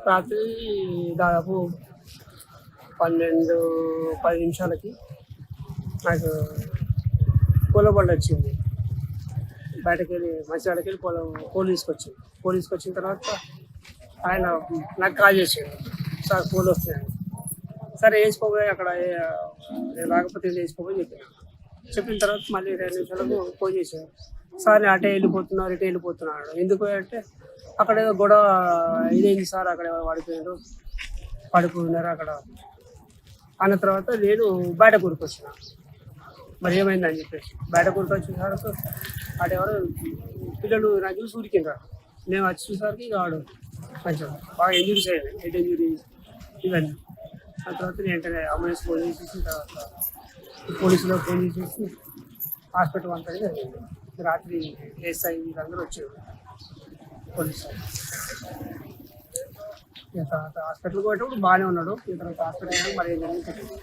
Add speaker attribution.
Speaker 1: రాత్రి దాదాపు 12, 10 నిమిషాలకి నాకు పూల బండి వచ్చింది. బయటకెళ్ళి మంచిర్యాలకెళ్ళి పోలీస్‌కొచ్చింది. పోలీస్‌కొచ్చిన తర్వాత ఆయన నాకు కాల్ చేసిండు. సార్ పూలు వస్తున్నాయని. సరే ఏసుకోపోయి అక్కడ రాకపోతే ఏసుకోపోయి చెప్పాను. చెప్పిన తర్వాత మళ్ళీ 2 నిమిషాలకు ఫోన్ చేశాడు. సార్ నేను అటే వెళ్ళిపోతున్నారు, ఇటే వెళ్ళిపోతున్నాను. ఎందుకు అంటే అక్కడ ఏదో గొడవ ఇదైంది సార్, అక్కడ ఎవరో పడిపోయినారు అక్కడ అన్న తర్వాత నేను బయట కూరుకొచ్చిన. మరి ఏమైందని చెప్పేసి బయట కూరుకొచ్చిన తర్వాత అటు ఎవరో పిల్లలు నాకు చూసి ఉరికిండ్రు. నేను వచ్చి చూసేసరికి ఇక వాడు కొంచెం బాగా ఇంజురీస్ అయ్యాయి, హెడ్ ఇంజురీ ఇవన్నీ. ఆ తర్వాత నేను వెంటనే అంబులెన్స్ ఫోన్ చేసేసిన తర్వాత పోలీసులకు ఫోన్ చేసేసి హాస్పిటల్ అంతా జరిగింది. రాత్రి ఎస్ఐ వీళ్ళందరూ వచ్చారు పోలీసు. ఇక తర్వాత హాస్పిటల్కి పోయేటప్పుడు బాగానే ఉన్నాడు. ఇక తర్వాత హాస్పిటల్ మరి ఏం జరిగింది తెలియదు.